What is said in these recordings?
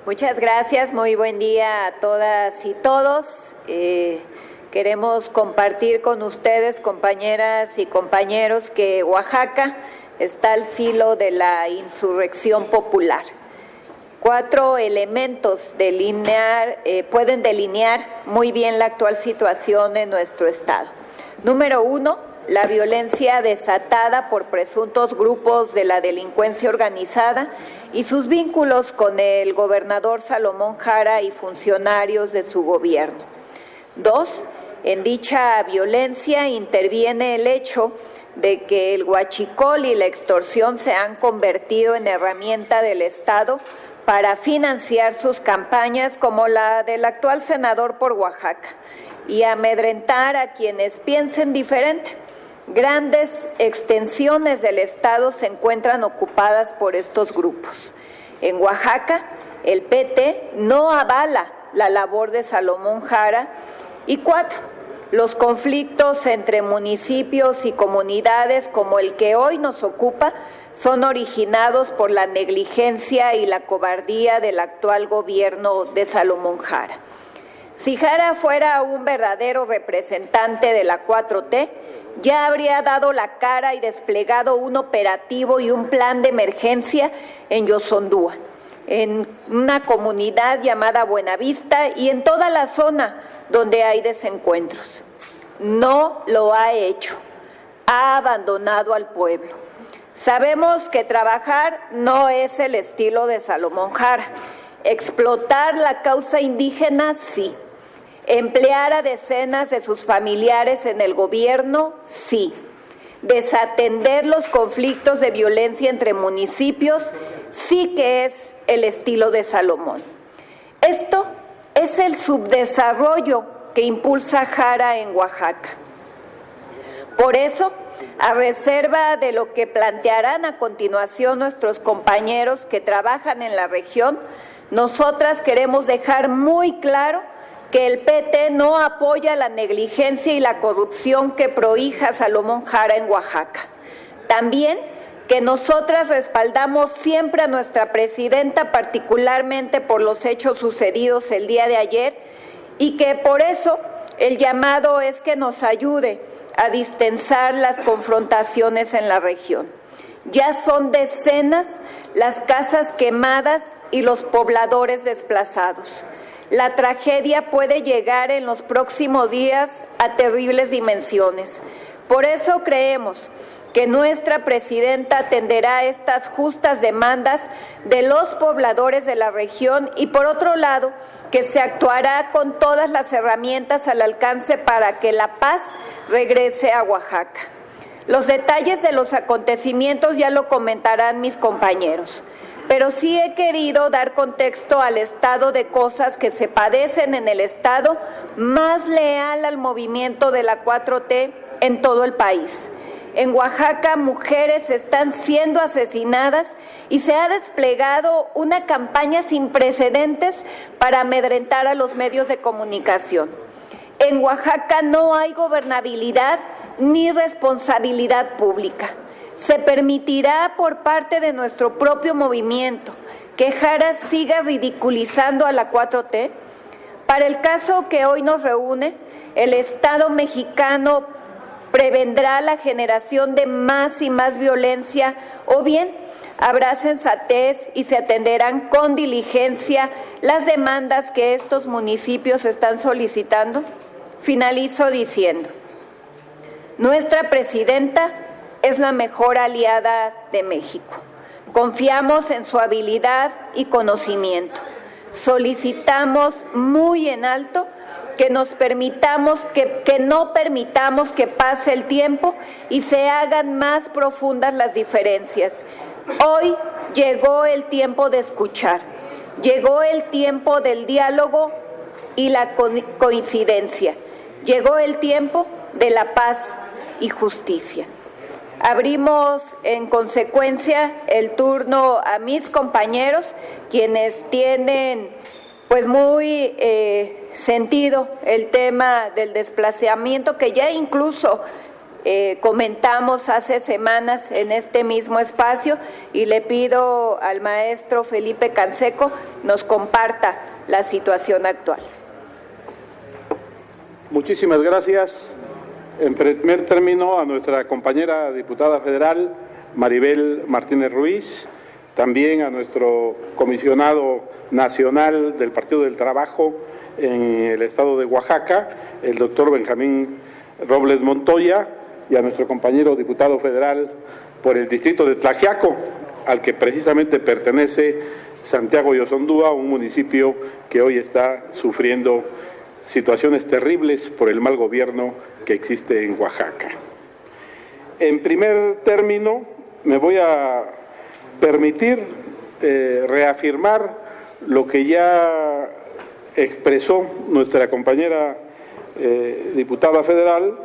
Muchas gracias, muy buen día a todas y todos. Queremos compartir con ustedes, compañeras y compañeros, que Oaxaca está al filo de la insurrección popular. 4 elementos pueden delinear muy bien la actual situación en nuestro estado. Número 1, la violencia desatada por presuntos grupos de la delincuencia organizada y sus vínculos con el gobernador Salomón Jara y funcionarios de su gobierno. 2, en dicha violencia interviene el hecho de que el huachicol y la extorsión se han convertido en herramienta del Estado para financiar sus campañas, como la del actual senador por Oaxaca, y amedrentar a quienes piensen diferente. Grandes extensiones del Estado se encuentran ocupadas por estos grupos. En Oaxaca, el PT no avala la labor de Salomón Jara. Y 4, los conflictos entre municipios y comunidades, como el que hoy nos ocupa, son originados por la negligencia y la cobardía del actual gobierno de Salomón Jara. Si Jara fuera un verdadero representante de la 4T, ya habría dado la cara y desplegado un operativo y un plan de emergencia en Yosondúa, en una comunidad llamada Buenavista y en toda la zona donde hay desencuentros. No lo ha hecho, ha abandonado al pueblo. Sabemos que trabajar no es el estilo de Salomón Jara. Explotar la causa indígena, sí. Emplear a decenas de sus familiares en el gobierno, sí. Desatender los conflictos de violencia entre municipios, sí que es el estilo de Salomón. Esto es el subdesarrollo que impulsa Jara en Oaxaca. Por eso, a reserva de lo que plantearán a continuación nuestros compañeros que trabajan en la región, nosotras queremos dejar muy claro que el PT no apoya la negligencia y la corrupción que prohija Salomón Jara en Oaxaca. También que nosotras respaldamos siempre a nuestra presidenta, particularmente por los hechos sucedidos el día de ayer, y que por eso el llamado es que nos ayude a distensar las confrontaciones en la región. Ya son decenas las casas quemadas y los pobladores desplazados. La tragedia puede llegar en los próximos días a terribles dimensiones. Por eso creemos que nuestra presidenta atenderá estas justas demandas de los pobladores de la región y, por otro lado, que se actuará con todas las herramientas al alcance para que la paz regrese a Oaxaca. Los detalles de los acontecimientos ya lo comentarán mis compañeros, pero sí he querido dar contexto al estado de cosas que se padecen en el estado más leal al movimiento de la 4T en todo el país. En Oaxaca, mujeres están siendo asesinadas y se ha desplegado una campaña sin precedentes para amedrentar a los medios de comunicación. En Oaxaca no hay gobernabilidad ni responsabilidad pública. Se permitirá por parte de nuestro propio movimiento que Jara siga ridiculizando a la 4T. Para el caso que hoy nos reúne, el Estado mexicano prevendrá la generación de más y más violencia, o bien habrá sensatez y se atenderán con diligencia las demandas que estos municipios están solicitando. Finalizo diciendo, nuestra presidenta es la mejor aliada de México. Confiamos en su habilidad y conocimiento. Solicitamos muy en alto que no permitamos que pase el tiempo y se hagan más profundas las diferencias. Hoy llegó el tiempo de escuchar, llegó el tiempo del diálogo y la coincidencia, llegó el tiempo de la paz y justicia. Abrimos en consecuencia el turno a mis compañeros, quienes tienen pues muy sentido el tema del desplazamiento, que ya incluso comentamos hace semanas en este mismo espacio, y le pido al maestro Felipe Canseco nos comparta la situación actual. Muchísimas gracias. En primer término, a nuestra compañera diputada federal, Maribel Martínez Ruiz, también a nuestro comisionado nacional del Partido del Trabajo en el estado de Oaxaca, el doctor Benjamín Robles Montoya, y a nuestro compañero diputado federal por el distrito de Tlaxiaco, al que precisamente pertenece Santiago Yosondúa, un municipio que hoy está sufriendo situaciones terribles por el mal gobierno que existe en Oaxaca. En primer término, me voy a permitir reafirmar lo que ya expresó nuestra compañera diputada federal,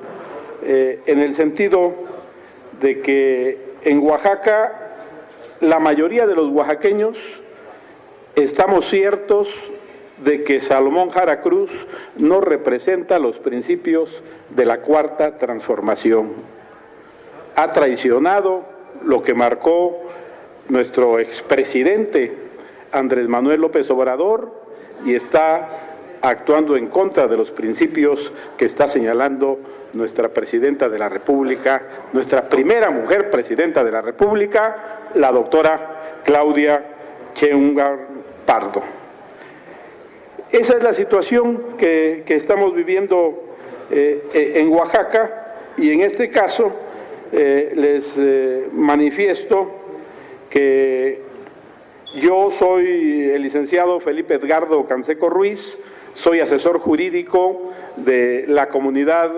en el sentido de que en Oaxaca la mayoría de los oaxaqueños estamos ciertos de que Salomón Jara Cruz no representa los principios de la Cuarta Transformación. Ha traicionado lo que marcó nuestro expresidente Andrés Manuel López Obrador y está actuando en contra de los principios que está señalando nuestra presidenta de la República, nuestra primera mujer presidenta de la República, la doctora Claudia Sheinbaum Pardo. Esa es la situación que estamos viviendo en Oaxaca, y en este caso les manifiesto que yo soy el licenciado Felipe Edgardo Canseco Ruiz, soy asesor jurídico de la comunidad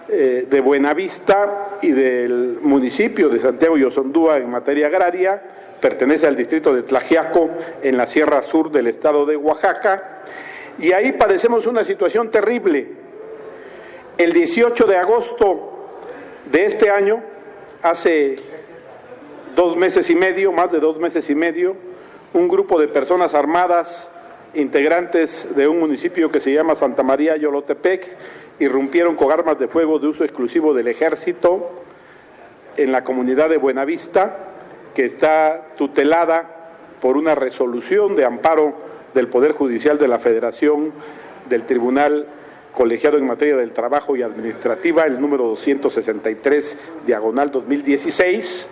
de Buenavista y del municipio de Santiago Yosondúa en materia agraria, pertenece al distrito de Tlaxiaco en la Sierra Sur del estado de Oaxaca, y ahí padecemos una situación terrible. El 18 de agosto de este año, hace 2 meses y medio, más de 2 meses y medio, un grupo de personas armadas, integrantes de un municipio que se llama Santa María Yolotepec, irrumpieron con armas de fuego de uso exclusivo del ejército en la comunidad de Buenavista, que está tutelada por una resolución de amparo del Poder Judicial de la Federación, del Tribunal Colegiado en Materia del Trabajo y Administrativa, el número 263, diagonal 2016,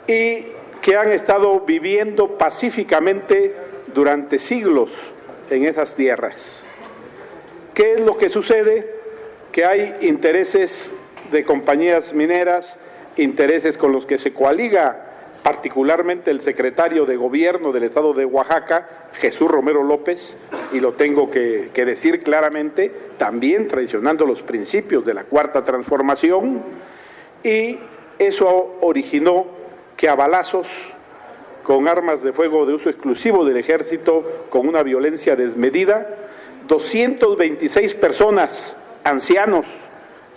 y que han estado viviendo pacíficamente durante siglos en esas tierras. ¿Qué es lo que sucede? Que hay intereses de compañías mineras, intereses con los que se coaliga particularmente el secretario de Gobierno del estado de Oaxaca, Jesús Romero López, y lo tengo que decir claramente, también traicionando los principios de la Cuarta Transformación, y eso originó que a balazos, con armas de fuego de uso exclusivo del ejército, con una violencia desmedida, 226 personas, ancianos,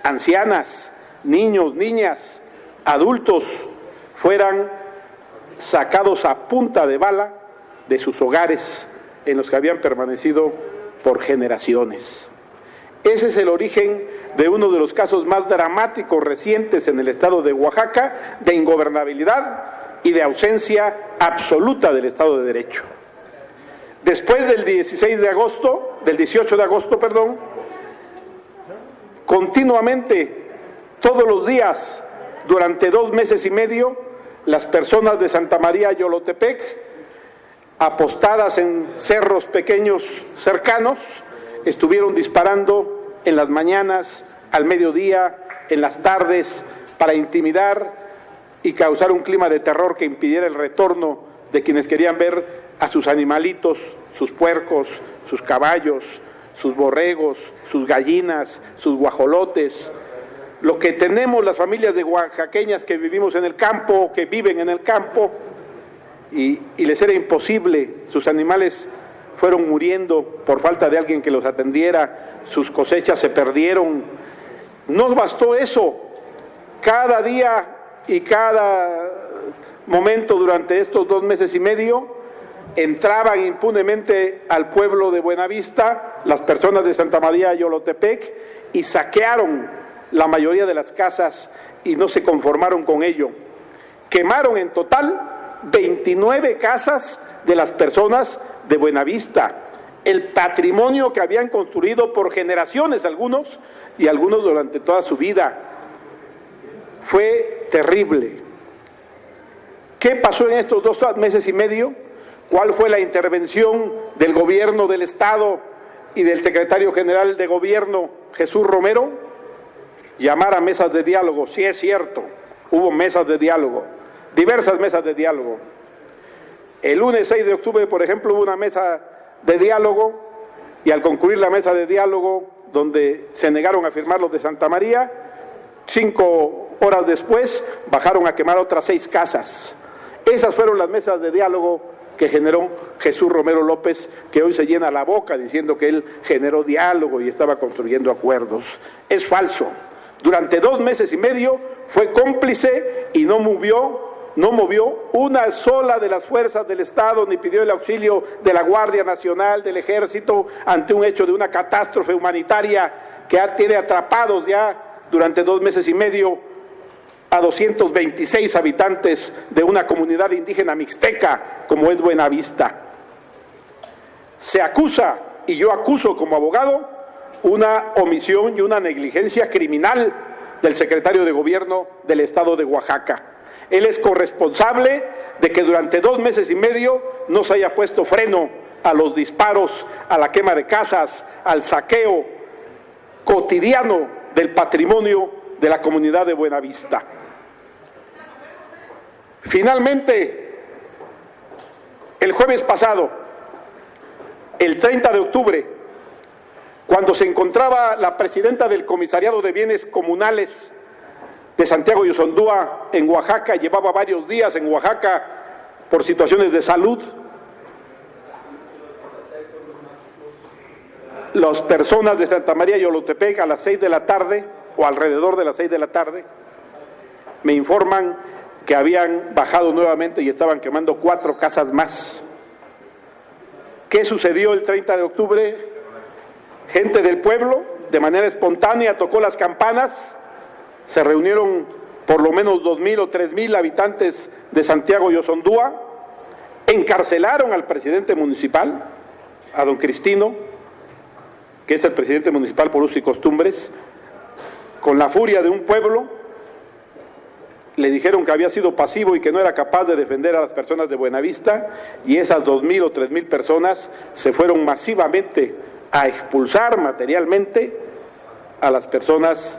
ancianas, niños, niñas, adultos, fueran sacados a punta de bala de sus hogares en los que habían permanecido por generaciones. Ese es el origen de uno de los casos más dramáticos recientes en el estado de Oaxaca, de ingobernabilidad y de ausencia absoluta del Estado de Derecho. Después del 18 de agosto, continuamente, todos los días, durante 2 meses y medio, las personas de Santa María Yolotepec, apostadas en cerros pequeños cercanos, estuvieron disparando en las mañanas, al mediodía, en las tardes, para intimidar y causar un clima de terror que impidiera el retorno de quienes querían ver a sus animalitos, sus puercos, sus caballos, sus borregos, sus gallinas, sus guajolotes. Lo que tenemos las familias de oaxaqueñas que vivimos en el campo, que viven en el campo, y les era imposible, sus animales fueron muriendo por falta de alguien que los atendiera, sus cosechas se perdieron. No bastó eso, cada día y cada momento durante estos 2 meses y medio entraban impunemente al pueblo de Buenavista las personas de Santa María Yolotepec y saquearon la mayoría de las casas y no se conformaron con ello. Quemaron en total 29 casas de las personas de Buenavista, el patrimonio que habían construido por generaciones algunos y algunos durante toda su vida. Fue terrible. ¿Qué pasó en estos 2 meses y medio? ¿Cuál fue la intervención del gobierno del Estado y del secretario general de Gobierno, Jesús Romero? Llamar a mesas de diálogo. Sí, es cierto, hubo mesas de diálogo, diversas mesas de diálogo. El lunes 6 de octubre, por ejemplo, hubo una mesa de diálogo y al concluir la mesa de diálogo, donde se negaron a firmar los de Santa María, 5 horas después bajaron a quemar otras 6 casas. Esas fueron las mesas de diálogo que generó Jesús Romero López, que hoy se llena la boca diciendo que él generó diálogo y estaba construyendo acuerdos. Es falso. Durante 2 meses y medio fue cómplice y no movió una sola de las fuerzas del Estado, ni pidió el auxilio de la Guardia Nacional, del Ejército, ante un hecho de una catástrofe humanitaria que tiene atrapados ya durante 2 meses y medio a 226 habitantes de una comunidad indígena mixteca como es Buenavista. Se acusa, y yo acuso como abogado, una omisión y una negligencia criminal del secretario de Gobierno del Estado de Oaxaca. Él es corresponsable de que durante 2 meses y medio no se haya puesto freno a los disparos, a la quema de casas, al saqueo cotidiano del patrimonio de la comunidad de Buenavista. Finalmente, el jueves pasado, el 30 de octubre, cuando se encontraba la presidenta del Comisariado de Bienes Comunales de Santiago Yosondúa en Oaxaca, llevaba varios días en Oaxaca por situaciones de salud, las personas de Santa María y Olotepec a las 6 de la tarde o alrededor de las 6 de la tarde me informan que habían bajado nuevamente y estaban quemando 4 casas más. ¿Qué sucedió el 30 de octubre? Gente del pueblo, de manera espontánea, tocó las campanas, se reunieron por lo menos 2,000 o 3,000 habitantes de Santiago Yosondúa, encarcelaron al presidente municipal, a don Cristino, que es el presidente municipal por usos y costumbres, con la furia de un pueblo. Le dijeron que había sido pasivo y que no era capaz de defender a las personas de Buenavista, y esas 2,000 o 3,000 personas se fueron masivamente a expulsar materialmente a las personas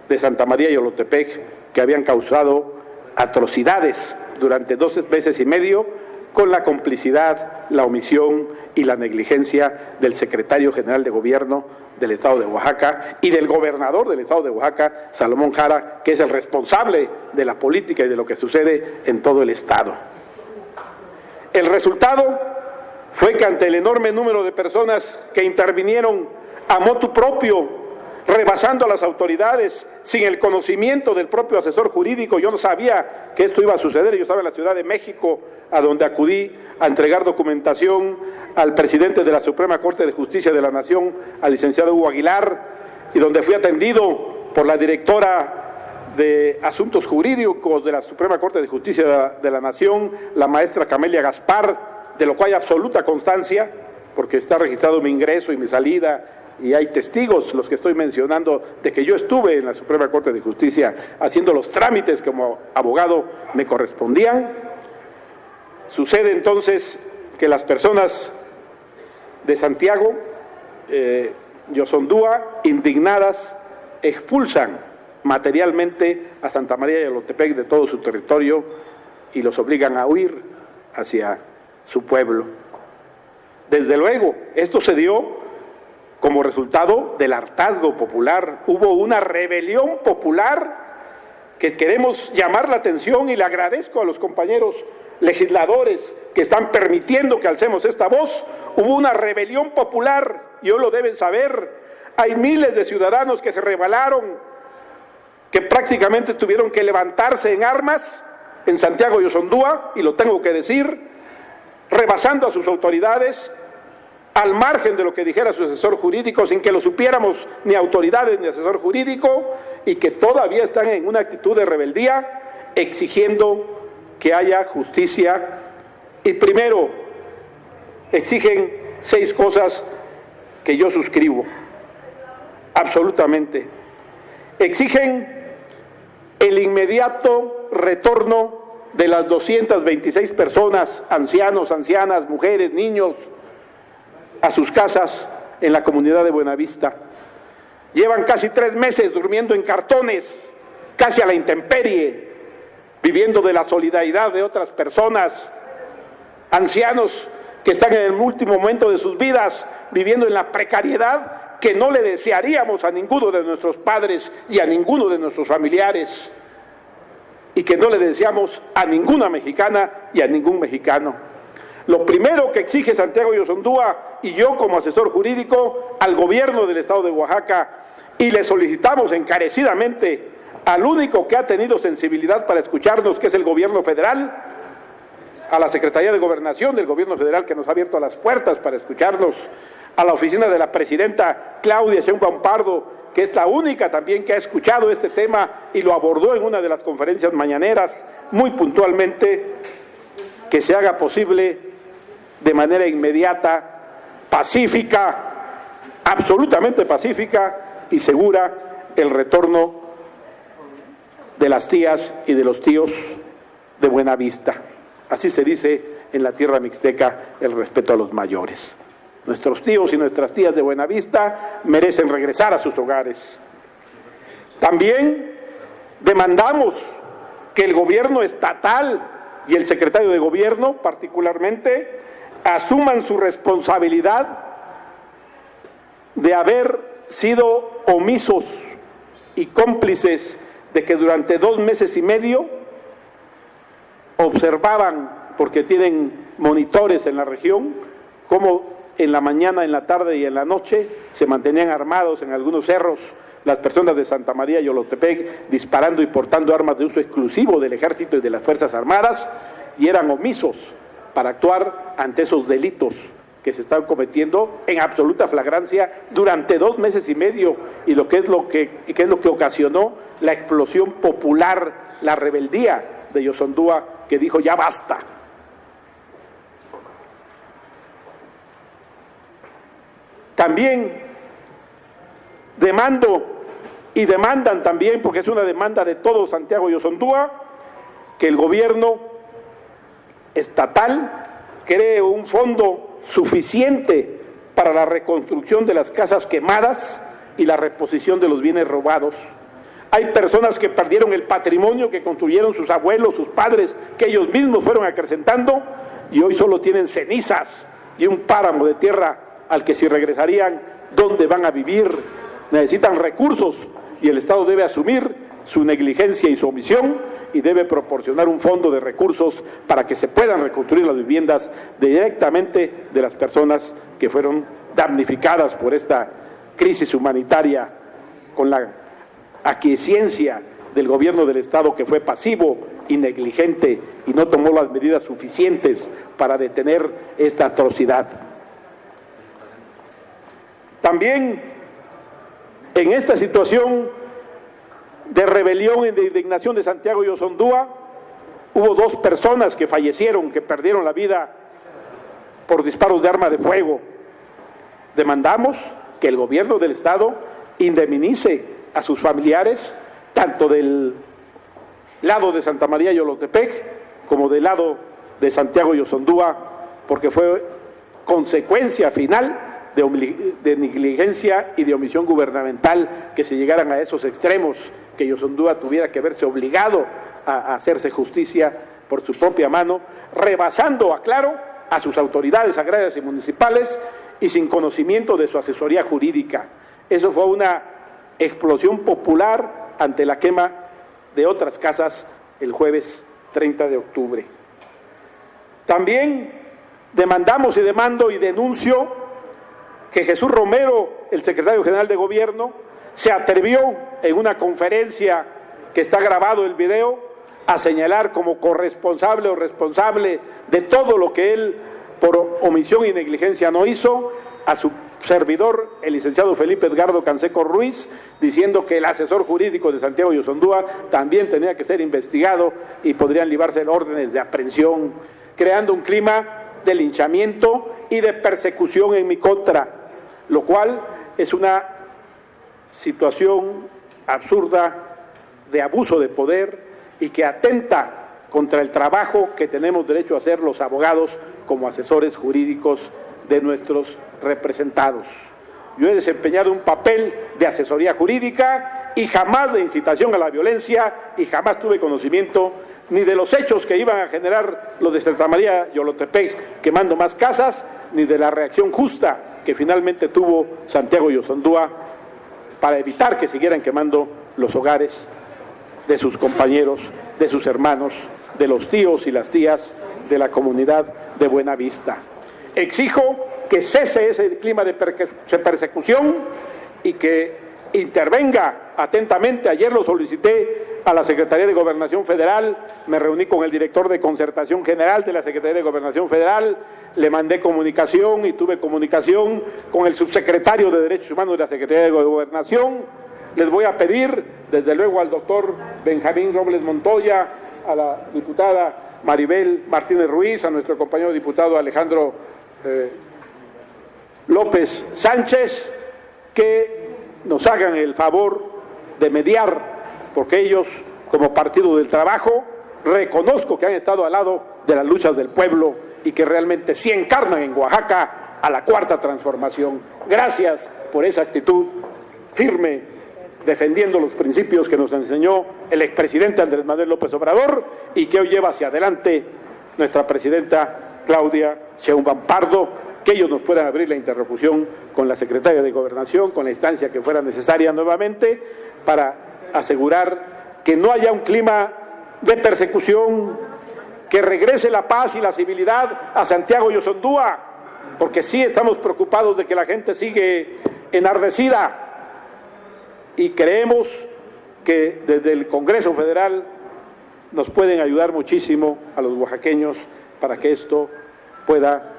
de Santa María y Olotepec que habían causado atrocidades durante 2 meses y medio con la complicidad, la omisión y la negligencia del secretario general de Gobierno del Estado de Oaxaca y del gobernador del Estado de Oaxaca, Salomón Jara, que es el responsable de la política y de lo que sucede en todo el Estado. El resultado fue que ante el enorme número de personas que intervinieron a motu propio, rebasando a las autoridades, sin el conocimiento del propio asesor jurídico, yo no sabía que esto iba a suceder, yo estaba en la Ciudad de México, a donde acudí a entregar documentación al presidente de la Suprema Corte de Justicia de la Nación, al licenciado Hugo Aguilar, y donde fui atendido por la directora de Asuntos Jurídicos de la Suprema Corte de Justicia de la Nación, la maestra Camelia Gaspar, de lo cual hay absoluta constancia, porque está registrado mi ingreso y mi salida, y hay testigos, los que estoy mencionando, de que yo estuve en la Suprema Corte de Justicia haciendo los trámites como abogado me correspondían. Sucede entonces que las personas de Santiago Yosondúa, indignadas, expulsan materialmente a Santa María y Olotepec de todo su territorio y los obligan a huir hacia su pueblo. Desde luego, esto se dio como resultado del hartazgo popular. Hubo una rebelión popular que queremos llamar la atención, y le agradezco a los compañeros legisladores que están permitiendo que alcemos esta voz. Hubo una rebelión popular, y hoy lo deben saber. Hay miles de ciudadanos que se rebelaron, que prácticamente tuvieron que levantarse en armas en Santiago Yosondúa, y lo tengo que decir, rebasando a sus autoridades, al margen de lo que dijera su asesor jurídico, sin que lo supiéramos ni autoridades ni asesor jurídico, y que todavía están en una actitud de rebeldía, exigiendo que haya justicia. Y primero, exigen 6 cosas que yo suscribo, absolutamente. Exigen el inmediato retorno de las 226 personas, ancianos, ancianas, mujeres, niños, a sus casas en la comunidad de Buenavista. Llevan casi 3 meses durmiendo en cartones, casi a la intemperie, viviendo de la solidaridad de otras personas, ancianos que están en el último momento de sus vidas, viviendo en la precariedad que no le desearíamos a ninguno de nuestros padres y a ninguno de nuestros familiares, y que no le deseamos a ninguna mexicana y a ningún mexicano. Lo primero que exige Santiago Yosondúa y yo como asesor jurídico al gobierno del estado de Oaxaca, y le solicitamos encarecidamente al único que ha tenido sensibilidad para escucharnos, que es el gobierno federal, a la Secretaría de Gobernación del gobierno federal, que nos ha abierto las puertas para escucharnos, a la oficina de la presidenta Claudia Sheinbaum Pardo, que es la única también que ha escuchado este tema y lo abordó en una de las conferencias mañaneras muy puntualmente, que se haga posible de manera inmediata, pacífica, absolutamente pacífica y segura, el retorno de las tías y de los tíos de Buenavista. Así se dice en la tierra mixteca, el respeto a los mayores. Nuestros tíos y nuestras tías de Buenavista merecen regresar a sus hogares. También demandamos que el gobierno estatal y el secretario de gobierno particularmente asuman su responsabilidad de haber sido omisos y cómplices de que durante 2 meses y medio observaban, porque tienen monitores en la región, cómo en la mañana, en la tarde y en la noche se mantenían armados en algunos cerros las personas de Santa María y Olotepec, disparando y portando armas de uso exclusivo del ejército y de las Fuerzas Armadas, y eran omisos para actuar ante esos delitos que se están cometiendo en absoluta flagrancia durante 2 meses y medio, y lo que es lo que ocasionó la explosión popular, la rebeldía de Yosondúa, que dijo ya basta. También demando y demandan también, porque es una demanda de todo Santiago Yosondúa, que el gobierno estatal cree un fondo suficiente para la reconstrucción de las casas quemadas y la reposición de los bienes robados. Hay personas que perdieron el patrimonio que construyeron sus abuelos, sus padres, que ellos mismos fueron acrecentando, y hoy solo tienen cenizas y un páramo de tierra al que si regresarían, ¿dónde van a vivir? Necesitan recursos, y el Estado debe asumir su negligencia y su omisión y debe proporcionar un fondo de recursos para que se puedan reconstruir las viviendas directamente de las personas que fueron damnificadas por esta crisis humanitaria, con la aquiescencia del gobierno del Estado, que fue pasivo y negligente y no tomó las medidas suficientes para detener esta atrocidad. También en esta situación de rebelión y de indignación de Santiago Yosondúa, hubo 2 personas que fallecieron, que perdieron la vida por disparos de arma de fuego. Demandamos que el gobierno del Estado indemnice a sus familiares, tanto del lado de Santa María y Olotepec como del lado de Santiago Yosondúa, porque fue consecuencia final de negligencia y de omisión gubernamental que se llegaran a esos extremos, que Yosondúa tuviera que verse obligado a hacerse justicia por su propia mano, rebasando, aclaro, a sus autoridades agrarias y municipales y sin conocimiento de su asesoría jurídica. Eso fue una explosión popular ante la quema de otras casas el jueves 30 de octubre. También demandamos y demando y denuncio que Jesús Romero, el secretario general de Gobierno, se atrevió en una conferencia que está grabado el video a señalar como corresponsable o responsable de todo lo que él por omisión y negligencia no hizo a su servidor, el licenciado Felipe Edgardo Canseco Ruiz, diciendo que el asesor jurídico de Santiago Yosondúa también tenía que ser investigado y podrían librarse órdenes de aprehensión, creando un clima de linchamiento y de persecución en mi contra, lo cual es una situación absurda de abuso de poder y que atenta contra el trabajo que tenemos derecho a hacer los abogados como asesores jurídicos de nuestros representados. Yo he desempeñado un papel de asesoría jurídica y jamás de incitación a la violencia, y jamás tuve conocimiento ni de los hechos que iban a generar los de Santa María Yolotepec quemando más casas, ni de la reacción justa que finalmente tuvo Santiago Yosondúa para evitar que siguieran quemando los hogares de sus compañeros, de sus hermanos, de los tíos y las tías de la comunidad de Buenavista. Exijo que cese ese clima de persecución y que intervenga atentamente. Ayer lo solicité a la Secretaría de Gobernación Federal, me reuní con el director de Concertación General de la Secretaría de Gobernación Federal, le mandé comunicación y tuve comunicación con el subsecretario de Derechos Humanos de la Secretaría de Gobernación. Les voy a pedir, desde luego, al doctor Benjamín Robles Montoya, a la diputada Maribel Martínez Ruiz, a nuestro compañero diputado Alejandro López Sánchez, que nos hagan el favor de mediar, porque ellos, como Partido del Trabajo, reconozco que han estado al lado de las luchas del pueblo y que realmente sí encarnan en Oaxaca a la Cuarta Transformación. Gracias por esa actitud firme, defendiendo los principios que nos enseñó el expresidente Andrés Manuel López Obrador y que hoy lleva hacia adelante nuestra presidenta Claudia Sheinbaum Pardo, que ellos nos puedan abrir la interlocución con la Secretaria de Gobernación, con la instancia que fuera necesaria nuevamente, para asegurar que no haya un clima de persecución, que regrese la paz y la civilidad a Santiago Yosondúa, porque sí estamos preocupados de que la gente sigue enardecida. Y creemos que desde el Congreso Federal nos pueden ayudar muchísimo a los oaxaqueños para que esto pueda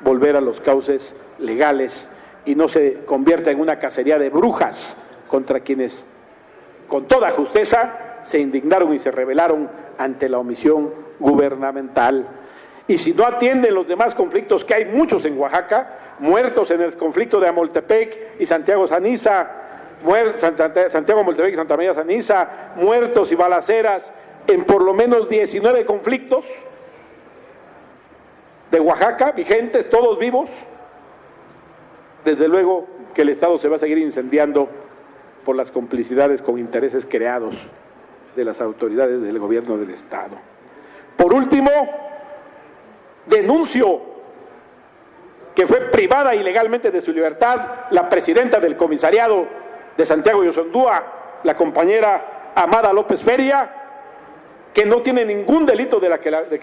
volver a los cauces legales y no se convierta en una cacería de brujas contra quienes con toda justeza se indignaron y se rebelaron ante la omisión gubernamental. Y si no atienden los demás conflictos, que hay muchos en Oaxaca, muertos en el conflicto de Amoltepec y Santiago Saniza, Santiago Moltepec y Santa María Saniza, muertos y balaceras en por lo menos 19 conflictos de Oaxaca, vigentes, todos vivos. Desde luego que el Estado se va a seguir incendiando por las complicidades con intereses creados de las autoridades del gobierno del Estado. Por último, denuncio que fue privada ilegalmente de su libertad la presidenta del comisariado de Santiago Yosondúa, la compañera Amada López Feria, que no tiene ningún delito de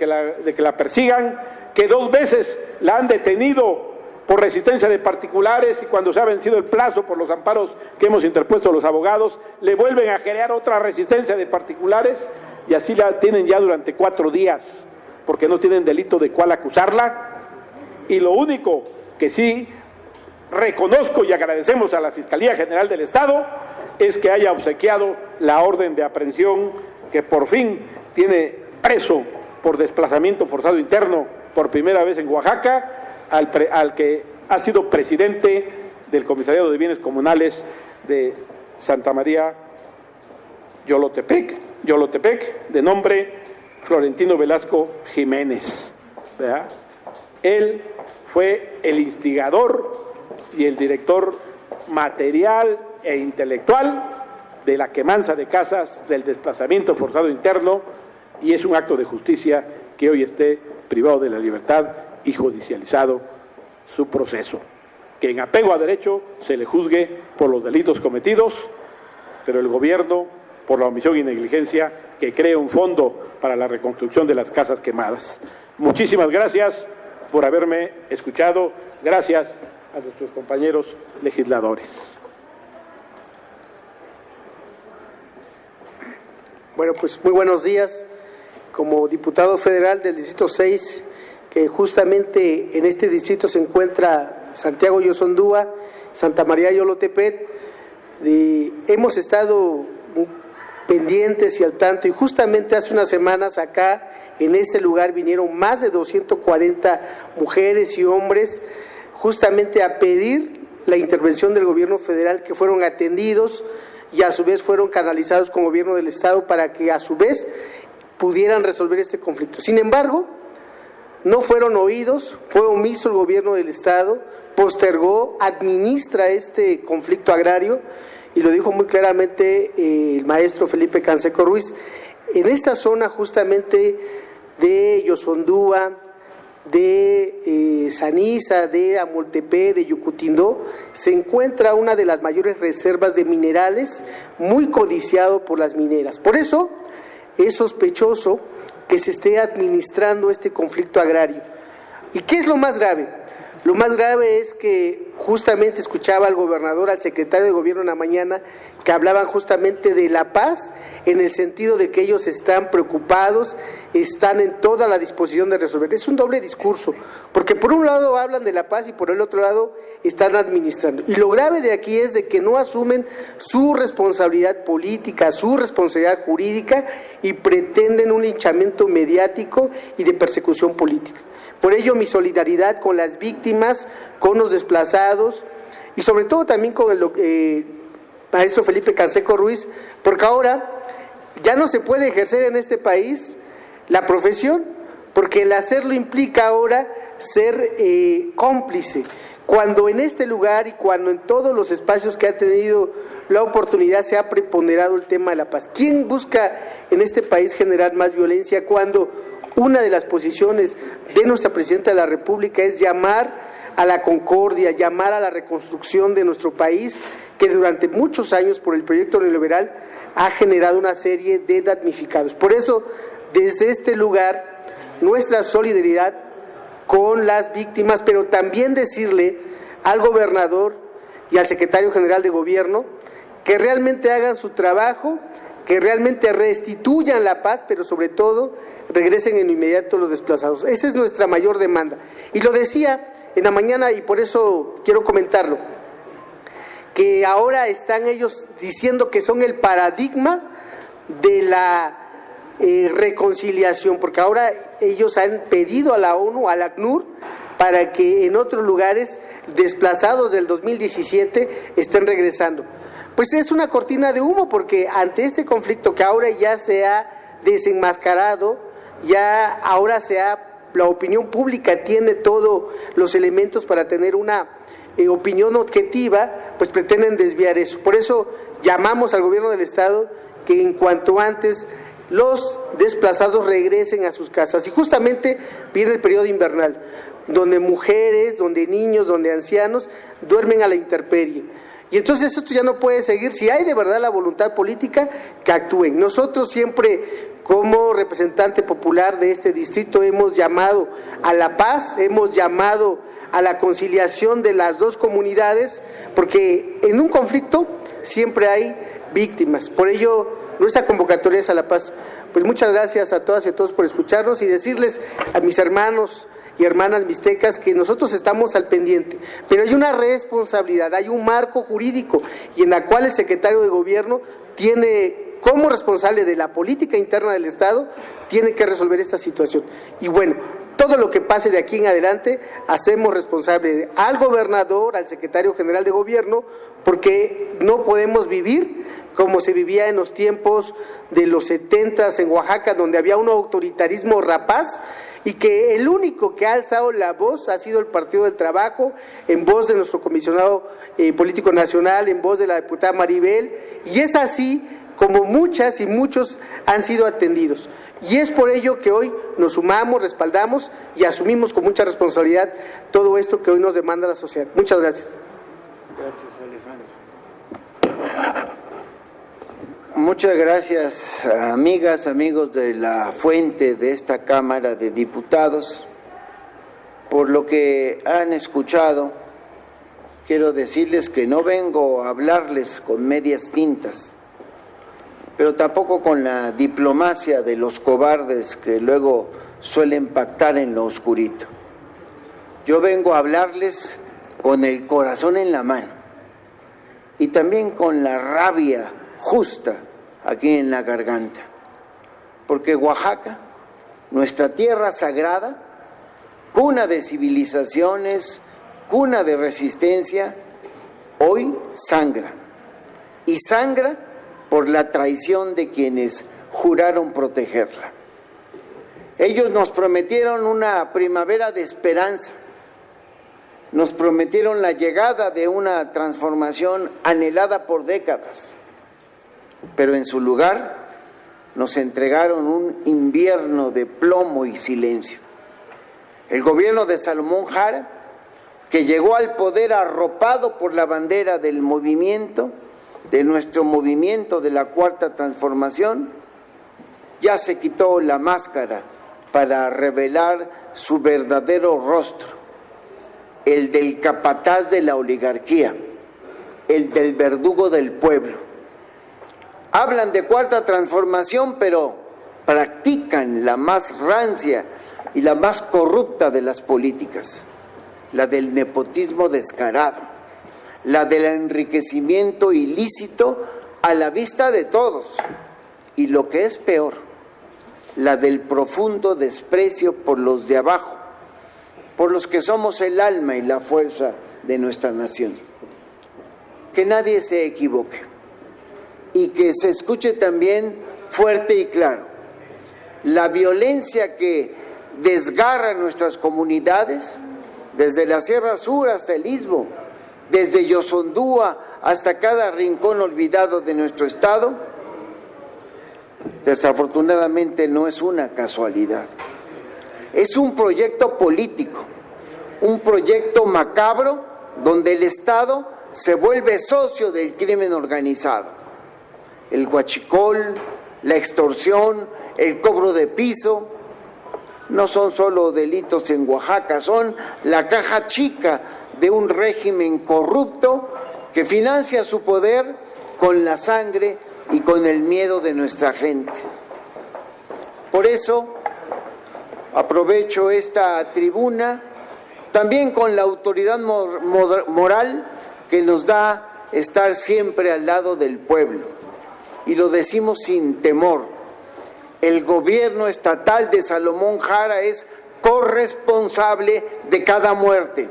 que la persigan, que 2 veces la han detenido por resistencia de particulares y cuando se ha vencido el plazo por los amparos que hemos interpuesto los abogados, le vuelven a generar otra resistencia de particulares y así la tienen ya durante 4 días, porque no tienen delito de cuál acusarla. Y lo único que sí reconozco y agradecemos a la Fiscalía General del Estado es que haya obsequiado la orden de aprehensión que por fin tiene preso por desplazamiento forzado interno por primera vez en Oaxaca al que ha sido presidente del Comisariado de Bienes Comunales de Santa María Yolotepec, de nombre Florentino Velasco Jiménez, ¿verdad? Él fue el instigador y el director material e intelectual de la quemanza de casas, del desplazamiento forzado interno, y es un acto de justicia que hoy esté privado de la libertad y judicializado su proceso. Que en apego a derecho se le juzgue por los delitos cometidos, pero el gobierno, por la omisión y negligencia, que cree un fondo para la reconstrucción de las casas quemadas. Muchísimas gracias por haberme escuchado. Gracias a nuestros compañeros legisladores. Bueno, pues muy buenos días. Como diputado federal del Distrito 6, que justamente en este distrito se encuentra Santiago Yosondúa, Santa María Yolotepet, hemos estado pendientes y al tanto, y justamente hace unas semanas acá en este lugar vinieron más de 240 mujeres y hombres justamente a pedir la intervención del gobierno federal, que fueron atendidos y a su vez fueron canalizados con el gobierno del estado para que a su vez pudieran resolver este conflicto. Sin embargo, no fueron oídos, fue omiso el gobierno del estado, postergó, administra este conflicto agrario, y lo dijo muy claramente el maestro Felipe Canseco Ruiz. En esta zona justamente de Yosondúa, de Saniza, de Amoltepé, de Yucutindó, se encuentra una de las mayores reservas de minerales, muy codiciado por las mineras. Por eso es sospechoso que se esté administrando este conflicto agrario. ¿Y qué es lo más grave? Lo más grave es que justamente escuchaba al gobernador, al secretario de gobierno en la mañana, que hablaban justamente de la paz, en el sentido de que ellos están preocupados, están en toda la disposición de resolver. Es un doble discurso, porque por un lado hablan de la paz y por el otro lado están administrando. Y lo grave de aquí es de que no asumen su responsabilidad política, su responsabilidad jurídica, y pretenden un linchamiento mediático y de persecución política. Por ello, mi solidaridad con las víctimas, con los desplazados y sobre todo también con el maestro Felipe Canseco Ruiz, porque ahora ya no se puede ejercer en este país la profesión, porque el hacerlo implica ahora ser cómplice, cuando en este lugar y cuando en todos los espacios que ha tenido la oportunidad se ha preponderado el tema de la paz. ¿Quién busca en este país generar más violencia cuando una de las posiciones de nuestra Presidenta de la República es llamar a la concordia, llamar a la reconstrucción de nuestro país, que durante muchos años por el proyecto neoliberal ha generado una serie de damnificados? Por eso, desde este lugar, nuestra solidaridad con las víctimas, pero también decirle al gobernador y al secretario general de gobierno que realmente hagan su trabajo, que realmente restituyan la paz, pero sobre todo regresen en inmediato los desplazados. Esa es nuestra mayor demanda. Y lo decía en la mañana y por eso quiero comentarlo, que ahora están ellos diciendo que son el paradigma de la reconciliación, porque ahora ellos han pedido a la ONU, a la ACNUR, para que en otros lugares desplazados del 2017 estén regresando. Pues es una cortina de humo, porque ante este conflicto que ahora ya se ha desenmascarado, ya ahora la opinión pública tiene todos los elementos para tener una opinión objetiva, pues pretenden desviar eso. Por eso llamamos al gobierno del estado que en cuanto antes los desplazados regresen a sus casas. Y justamente viene el periodo invernal, donde mujeres, donde niños, donde ancianos duermen a la intemperie. Y entonces esto ya no puede seguir. Si hay de verdad la voluntad política, que actúen. Nosotros siempre, como representante popular de este distrito, hemos llamado a la paz, hemos llamado a la conciliación de las dos comunidades, porque en un conflicto siempre hay víctimas. Por ello, nuestra convocatoria es a la paz. Pues muchas gracias a todas y a todos por escucharnos, y decirles a mis hermanos y hermanas mixtecas que nosotros estamos al pendiente, pero hay una responsabilidad, hay un marco jurídico, y en la cual el secretario de gobierno tiene, como responsable de la política interna del Estado, tiene que resolver esta situación. Y bueno, todo lo que pase de aquí en adelante, hacemos responsable al gobernador, al secretario general de gobierno, porque no podemos vivir como se vivía en los tiempos de los 70s en Oaxaca, donde había un autoritarismo rapaz, y que el único que ha alzado la voz ha sido el Partido del Trabajo, en voz de nuestro comisionado político nacional, en voz de la diputada Maribel, y es así como muchas y muchos han sido atendidos. Y es por ello que hoy nos sumamos, respaldamos y asumimos con mucha responsabilidad todo esto que hoy nos demanda la sociedad. Muchas gracias. Gracias, Alejandro. Muchas gracias, amigas, amigos de la fuente de esta Cámara de Diputados, por lo que han escuchado. Quiero decirles que no vengo a hablarles con medias tintas, pero tampoco con la diplomacia de los cobardes que luego suelen pactar en lo oscurito. Yo vengo a hablarles con el corazón en la mano y también con la rabia justa aquí en la garganta, porque Oaxaca, nuestra tierra sagrada, cuna de civilizaciones, cuna de resistencia, hoy sangra, y sangra por la traición de quienes juraron protegerla. Ellos nos prometieron una primavera de esperanza, nos prometieron la llegada de una transformación anhelada por décadas, pero en su lugar nos entregaron un invierno de plomo y silencio. El gobierno de Salomón Jara, que llegó al poder arropado por la bandera del movimiento, de nuestro movimiento de la Cuarta Transformación, ya se quitó la máscara para revelar su verdadero rostro, el del capataz de la oligarquía, el del verdugo del pueblo. Hablan de Cuarta Transformación, pero practican la más rancia y la más corrupta de las políticas, la del nepotismo descarado, la del enriquecimiento ilícito a la vista de todos, y lo que es peor, la del profundo desprecio por los de abajo, por los que somos el alma y la fuerza de nuestra nación. Que nadie se equivoque y que se escuche también fuerte y claro: la violencia que desgarra nuestras comunidades, desde la Sierra Sur hasta el Istmo, desde Yosondúa hasta cada rincón olvidado de nuestro estado, desafortunadamente no es una casualidad. Es un proyecto político, un proyecto macabro donde el Estado se vuelve socio del crimen organizado. El huachicol, la extorsión, el cobro de piso, no son solo delitos en Oaxaca, son la caja chica de un régimen corrupto que financia su poder con la sangre y con el miedo de nuestra gente. Por eso aprovecho esta tribuna también con la autoridad moral que nos da estar siempre al lado del pueblo, y lo decimos sin temor. El gobierno estatal de Salomón Jara es corresponsable de cada muerte,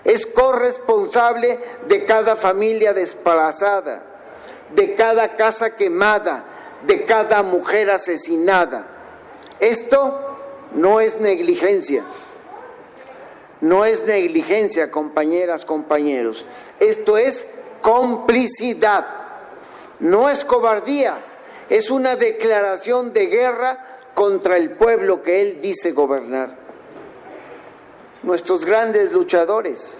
es corresponsable de cada familia desplazada, de cada casa quemada, de cada mujer asesinada. Esto no es negligencia, no es negligencia, compañeras, compañeros. Esto es complicidad, no es cobardía, es una declaración de guerra contra el pueblo que él dice gobernar. Nuestros grandes luchadores,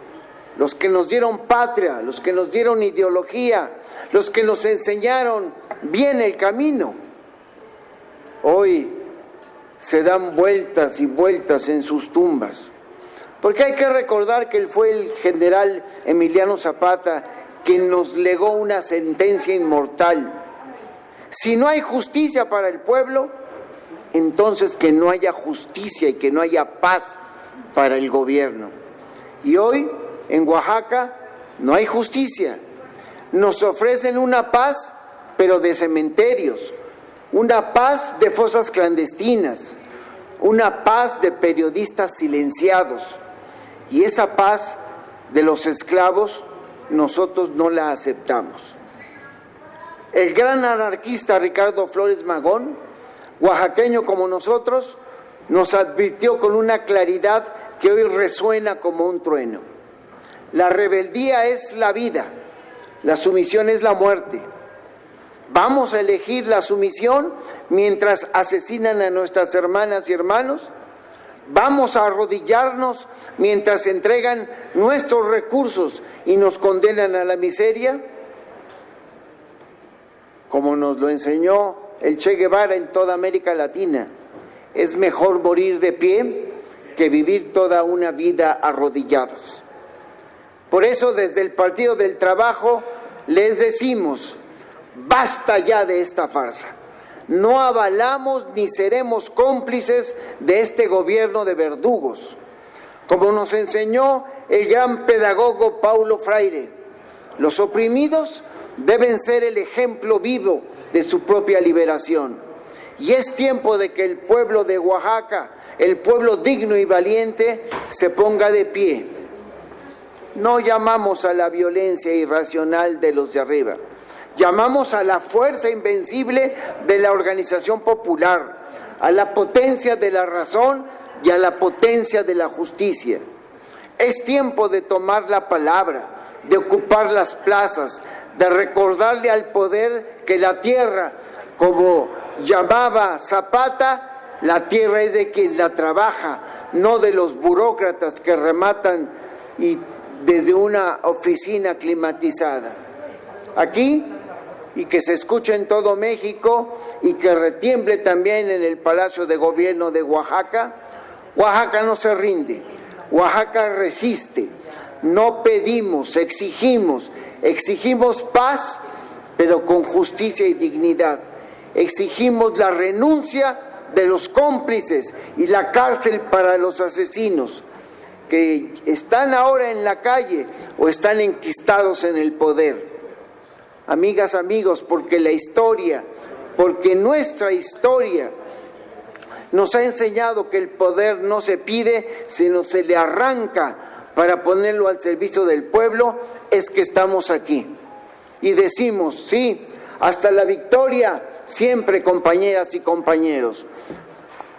los que nos dieron patria, los que nos dieron ideología, los que nos enseñaron bien el camino, hoy se dan vueltas y vueltas en sus tumbas. Porque hay que recordar que él fue el general Emiliano Zapata quien nos legó una sentencia inmortal: si no hay justicia para el pueblo, entonces que no haya justicia y que no haya paz para el gobierno. Y hoy en Oaxaca no hay justicia. Nos ofrecen una paz, pero de cementerios, una paz de fosas clandestinas, una paz de periodistas silenciados. Y esa paz de los esclavos nosotros no la aceptamos. El gran anarquista Ricardo Flores Magón, oaxaqueño como nosotros, nos advirtió con una claridad que hoy resuena como un trueno: la rebeldía es la vida, la sumisión es la muerte. ¿Vamos a elegir la sumisión mientras asesinan a nuestras hermanas y hermanos? ¿Vamos a arrodillarnos mientras entregan nuestros recursos y nos condenan a la miseria? Como nos lo enseñó el Che Guevara en toda América Latina, es mejor morir de pie que vivir toda una vida arrodillados. Por eso, desde el Partido del Trabajo les decimos: basta ya de esta farsa. No avalamos ni seremos cómplices de este gobierno de verdugos. Como nos enseñó el gran pedagogo Paulo Freire: los oprimidos deben ser el ejemplo vivo de su propia liberación. Y es tiempo de que el pueblo de Oaxaca, el pueblo digno y valiente, se ponga de pie. No llamamos a la violencia irracional de los de arriba. Llamamos a la fuerza invencible de la organización popular, a la potencia de la razón y a la potencia de la justicia. Es tiempo de tomar la palabra, de ocupar las plazas, de recordarle al poder que la tierra, como llamaba Zapata, la tierra es de quien la trabaja, no de los burócratas que rematan y desde una oficina climatizada. Aquí, y que se escuche en todo México y que retiemble también en el Palacio de Gobierno de Oaxaca, Oaxaca no se rinde, Oaxaca resiste. No pedimos, exigimos paz, pero con justicia y dignidad. Exigimos la renuncia de los cómplices y la cárcel para los asesinos que están ahora en la calle o están enquistados en el poder. Amigas, amigos, porque la historia, porque nuestra historia nos ha enseñado que el poder no se pide, sino se le arranca para ponerlo al servicio del pueblo, es que estamos aquí. Y decimos, sí, hasta la victoria, siempre, compañeras y compañeros.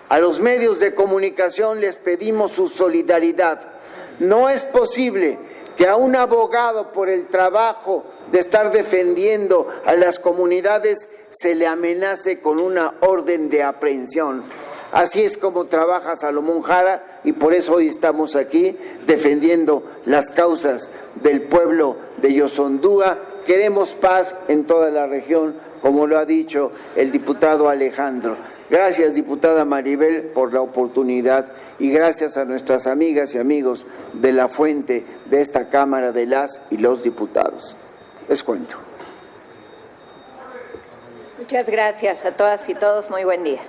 A los medios de comunicación les pedimos su solidaridad. No es posible que a un abogado por el trabajo de estar defendiendo a las comunidades se le amenace con una orden de aprehensión. Así es como trabaja Salomón Jara y por eso hoy estamos aquí defendiendo las causas del pueblo de Yosondúa. Queremos paz en toda la región, como lo ha dicho el diputado Alejandro. Gracias, diputada Maribel, por la oportunidad y gracias a nuestras amigas y amigos de la fuente de esta Cámara de las y los diputados. Les cuento. Muchas gracias a todas y todos. Muy buen día.